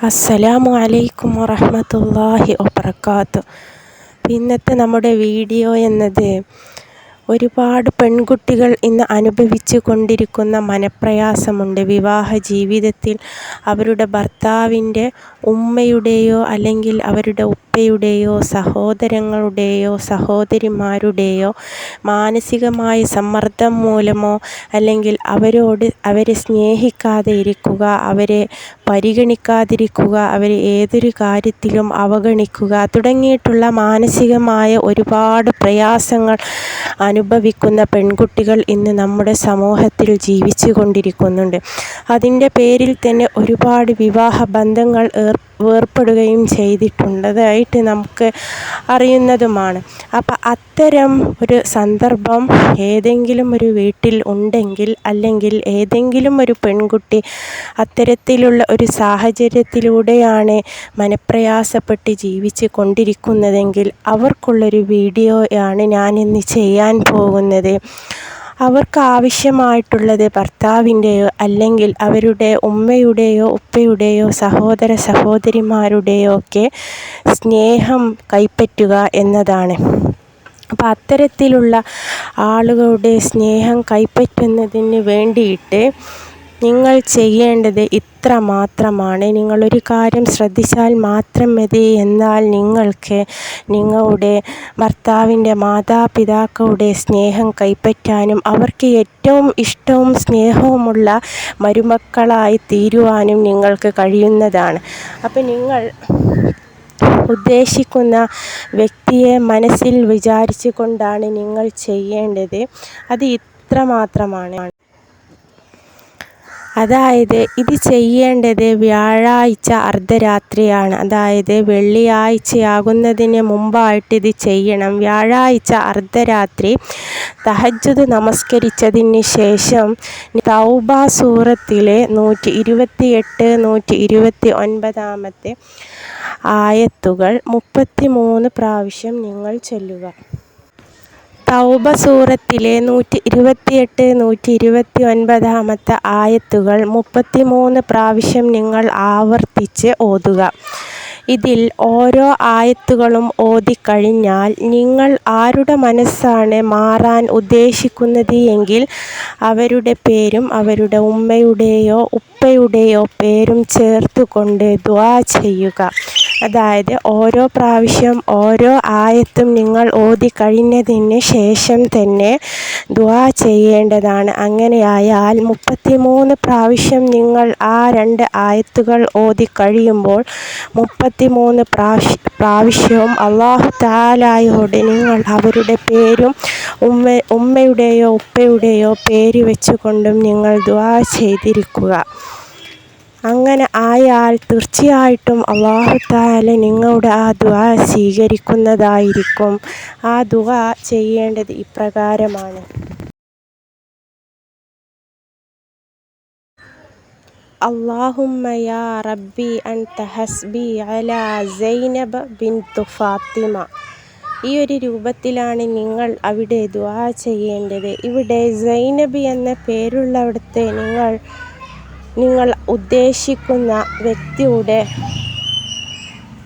അസ്സലാമു അലൈക്കും വറഹ്മത്തുള്ളാഹി വബറകാതുഹു. ഇന്നത്തെ നമ്മുടെ വീഡിയോ എന്നത് ഒരുപാട് പെൺകുട്ടികൾ ഇന്ന് അനുഭവിച്ചു കൊണ്ടിരിക്കുന്ന മനപ്രയാസമുണ്ട്. വിവാഹ ജീവിതത്തിൽ അവരുടെ ഭർത്താവിൻ്റെ ഉമ്മയുടെയോ അല്ലെങ്കിൽ അവരുടെ ഉപ്പയുടെയോ സഹോദരങ്ങളുടെയോ സഹോദരിമാരുടെയോ മാനസികമായ സമ്മർദ്ദം മൂലമോ അല്ലെങ്കിൽ അവരെ സ്നേഹിക്കാതെ ഇരിക്കുക, അവരെ പരിഗണിക്കാതിരിക്കുക, അവരെ ഏതൊരു കാര്യത്തിലും അവഗണിക്കുക തുടങ്ങിയിട്ടുള്ള മാനസികമായ ഒരുപാട് പ്രയാസങ്ങൾ അനുഭവിക്കുന്ന പെൺകുട്ടികൾ ഇന്ന് നമ്മുടെ സമൂഹത്തിൽ ജീവിച്ചു കൊണ്ടിരിക്കുന്നുണ്ട്. അതിൻ്റെ പേരിൽ തന്നെ ഒരുപാട് വിവാഹ ബന്ധങ്ങൾ ഏർപ്പെടുകയും ചെയ്തിട്ടുള്ളതായിട്ട് നമുക്ക് അറിയുന്നതുമാണ്. അപ്പം അത്തരം ഒരു സന്ദർഭം ഏതെങ്കിലും ഒരു വീട്ടിൽ ഉണ്ടെങ്കിൽ അല്ലെങ്കിൽ ഏതെങ്കിലും ഒരു പെൺകുട്ടി അത്തരത്തിലുള്ള ഒരു സാഹചര്യത്തിലൂടെയാണ് മനപ്രയാസപ്പെട്ട് ജീവിച്ച് കൊണ്ടിരിക്കുന്നതെങ്കിൽ അവർക്കുള്ളൊരു വീഡിയോയാണ് ഞാനിന്ന് ചെയ്യാൻ പോകുന്നത്. അവർക്ക് ആവശ്യമായിട്ടുള്ളത് ഭർത്താവിൻ്റെയോ അല്ലെങ്കിൽ അവരുടെ ഉമ്മയുടെയോ ഉപ്പയുടെയോ സഹോദര സഹോദരിമാരുടെയോ ഒക്കെ സ്നേഹം കൈപ്പറ്റുക എന്നതാണ്. അപ്പം അത്തരത്തിലുള്ള ആളുകളുടെ സ്നേഹം കൈപ്പറ്റുന്നതിന് വേണ്ടിയിട്ട് നിങ്ങൾ ചെയ്യേണ്ടത് ഇത്ര മാത്രമാണ്. നിങ്ങളൊരു കാര്യം ശ്രദ്ധിച്ചാൽ മാത്രം മതി. എന്നാൽ നിങ്ങൾക്ക് നിങ്ങളുടെ ഭർത്താവിൻ്റെ മാതാപിതാക്കളുടെ സ്നേഹം കൈപ്പറ്റാനും അവർക്ക് ഏറ്റവും ഇഷ്ടവും സ്നേഹവുമുള്ള മരുമക്കളായി തീരുവാനും നിങ്ങൾക്ക് കഴിയുന്നതാണ്. അപ്പം നിങ്ങൾ ഉദ്ദേശിക്കുന്ന വ്യക്തിയെ മനസ്സിൽ വിചാരിച്ചു കൊണ്ടാണ് നിങ്ങൾ ചെയ്യേണ്ടത്. അത് ഇത്ര മാത്രമാണ്. അതായത് ഇത് ചെയ്യേണ്ടത് വ്യാഴാഴ്ച അർദ്ധരാത്രിയാണ്. അതായത് വെള്ളിയാഴ്ചയാകുന്നതിന് മുമ്പായിട്ട് ഇത് ചെയ്യണം. വ്യാഴാഴ്ച അർദ്ധരാത്രി തഹജ്ജുദ് നമസ്കരിച്ചതിന് ശേഷം തൗബ സൂറത്തിലെ 128, 129 ആയത്തുകൾ 33 പ്രാവശ്യം നിങ്ങൾ ചൊല്ലുക. തൗബ സൂറത്തിലെ 128, 129 ആയത്തുകൾ 33 പ്രാവശ്യം നിങ്ങൾ ആവർത്തിച്ച് ഓതുക. ഇതിൽ ഓരോ ആയത്തുകളും ഓതിക്കഴിഞ്ഞാൽ നിങ്ങൾ ആരുടെ മനസ്സാണ് മാറാൻ ഉദ്ദേശിക്കുന്നത് എങ്കിൽ അവരുടെ പേരും അവരുടെ ഉമ്മയുടെയോ ഉപ്പയുടെയോ പേരും ചേർത്തുകൊണ്ട് ദുആ ചെയ്യുക. അതായത് ഓരോ പ്രാവശ്യം ഓരോ ആയത്തും നിങ്ങൾ ഓതിക്കഴിഞ്ഞതിന് ശേഷം തന്നെ ദുആ ചെയ്യേണ്ടതാണ്. അങ്ങനെയായാൽ 33 പ്രാവശ്യം നിങ്ങൾ ആ 2 ആയത്തുകൾ ഓതിക്കഴിയുമ്പോൾ 33 പ്രാവശ്യവും അല്ലാഹു തആലയോട് നിങ്ങൾ അവരുടെ പേരും ഉമ്മയുടെയോ ഉപ്പയുടെയോ പേര് വെച്ചുകൊണ്ടും നിങ്ങൾ ദുആ ചെയ്തിരിക്കുക. അങ്ങനെ ആയാൽ തീർച്ചയായിട്ടും അല്ലാഹു തആല നിങ്ങളുടെ ആ ദുആ സ്വീകരിക്കുന്നതായിരിക്കും. ആ ദുആ ചെയ്യേണ്ടത് ഇപ്രകാരമാണ്. അല്ലാഹുമ്മ യാ റബ്ബി അൻത ഹസ്ബി അലാ സൈനബ ബിൻതു ഫാത്തിമ. ഈ ഒരു രൂപത്തിലാണ് നിങ്ങൾ അവിടെ ദുആ ചെയ്യേണ്ടത്. ഇവിടെ സൈനബ് എന്ന പേരുള്ളവിടുത്തെ നിങ്ങൾ ഉദ്ദേശിക്കുന്ന വ്യക്തിയുടെ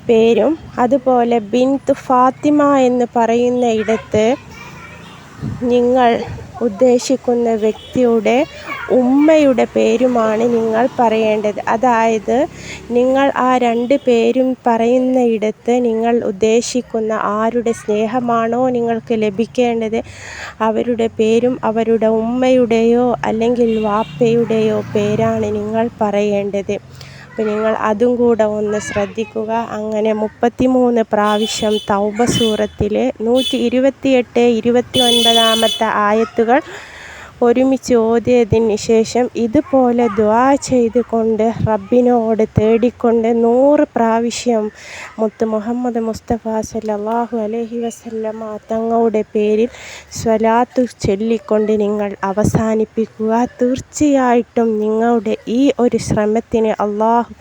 പേരും അതുപോലെ ബിൻതു ഫാത്തിമ എന്ന് പറയുന്ന ഇടത്ത് നിങ്ങൾ ഉദ്ദേശിക്കുന്ന വ്യക്തിയുടെ ഉമ്മയുടെ പേരുമാണ് നിങ്ങൾ പറയേണ്ടത്. അതായത് നിങ്ങൾ ആ 2 പേരും പറയുന്ന ഇടത്ത് നിങ്ങൾ ഉദ്ദേശിക്കുന്ന ആരുടെ സ്നേഹമാണോ നിങ്ങൾക്ക് ലഭിക്കേണ്ടത് അവരുടെ പേരും അവരുടെ ഉമ്മയുടെയോ അല്ലെങ്കിൽ വാപ്പയുടെയോ പേരാണ് നിങ്ങൾ പറയേണ്ടത്. അപ്പോൾ നിങ്ങൾ അതും കൂടെ ഒന്ന് ശ്രദ്ധിക്കുക. അങ്ങനെ 33 പ്രാവശ്യം തൗബ സൂറത്തിലെ 128, 129 ആയത്തുകൾ ഒരുമിച്ച് ഓതിയതിന് ശേഷം ഇതുപോലെ ദുആ ചെയ്തുകൊണ്ട് റബ്ബിനോട് തേടിക്കൊണ്ട് 100 പ്രാവശ്യം മുത്ത് മുഹമ്മദ് മുസ്തഫ സല്ലല്ലാഹു അലൈഹി വസല്ലമ തങ്ങളുടെ പേരിൽ സ്വലാത്ത് ചൊല്ലിക്കൊണ്ട് നിങ്ങൾ അവസാനിപ്പിക്കുക. തീർച്ചയായിട്ടും നിങ്ങളുടെ ഈ ഒരു ശ്രമത്തിന് അല്ലാഹു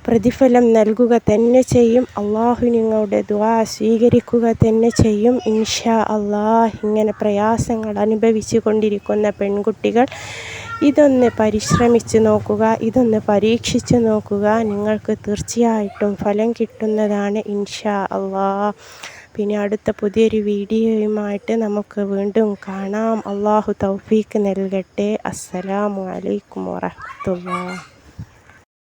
പ്രതിഫലം നൽകുക തന്നെ ചെയ്യും. അല്ലാഹു നിങ്ങളുടെ ദുആ സ്വീകരിക്കുക തന്നെ ചെയ്യും ഇൻഷാ അല്ലാഹ്. ഇങ്ങനെ പ്രയാസങ്ങൾ അനുഭവിച്ചു കൊണ്ടിരിക്കുന്ന പെൺകുട്ടികൾ ഇതൊന്ന് പരിശ്രമിച്ച് നോക്കുക, ഇതൊന്ന് പരീക്ഷിച്ച് നോക്കുക. നിങ്ങൾക്ക് തീർച്ചയായിട്ടും ഫലം കിട്ടുന്നതാണ് ഇൻഷാ അല്ലാഹ്. പിന്നെ അടുത്ത പുതിയൊരു വീഡിയോയുമായിട്ട് നമുക്ക് വീണ്ടും കാണാം. അള്ളാഹു തൗഫീക്ക് നൽകട്ടെ. അസ്സലാമു അലൈക്കും വറഹ്മത്തുള്ളാഹി.